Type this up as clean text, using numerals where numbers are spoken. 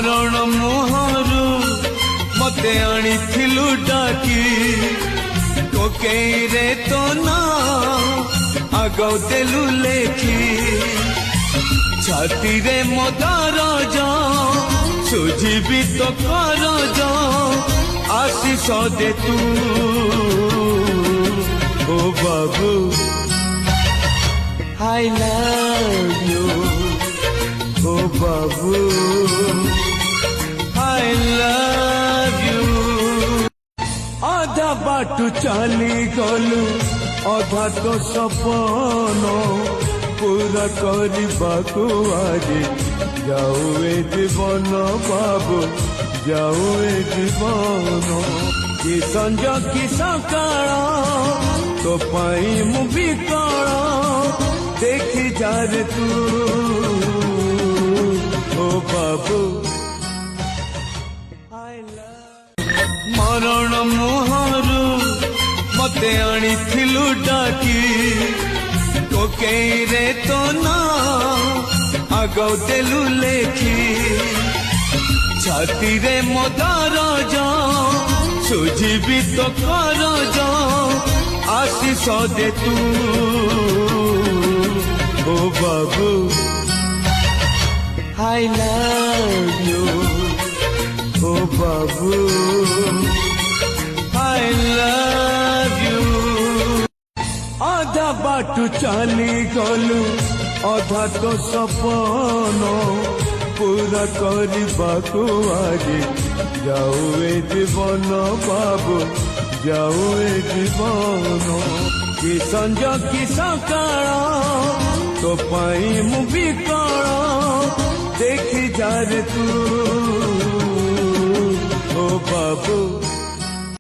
मरण मुहरु मते आनिथिलु डाकी कोकेरे तो ना आगौ देलु लेखी छाती रे मदार जा सुझीबी तो कर जा आशीष दे तू ओ बाबू I love you O Babu I love you आधा बाटू चली गलु आधा तो सपन पूरा करबाकू आज जाऊ ए जीवन बाबू जाऊ ए जीवन कि संज कि सकाळ तो पाई मु बिकल देखी जा रे तू ओ बाबू मरण मुहरु मते आनिथिलु डाकी कोकेरे तो ना आगौ देलु लेखी छाती रे मदार जा सुझीबी तो कर जा आशीष दे तू ओ बाबू I love you O Babu I love you आधा बाटू चली गलु आधा तो सपन पूरा करबाकू आज जाऊ ए जीवन बाबू जाऊ ए जीवन कि संज कि सकाळ तो पाई मु बिकल देखी जा रे तू ओ बाबू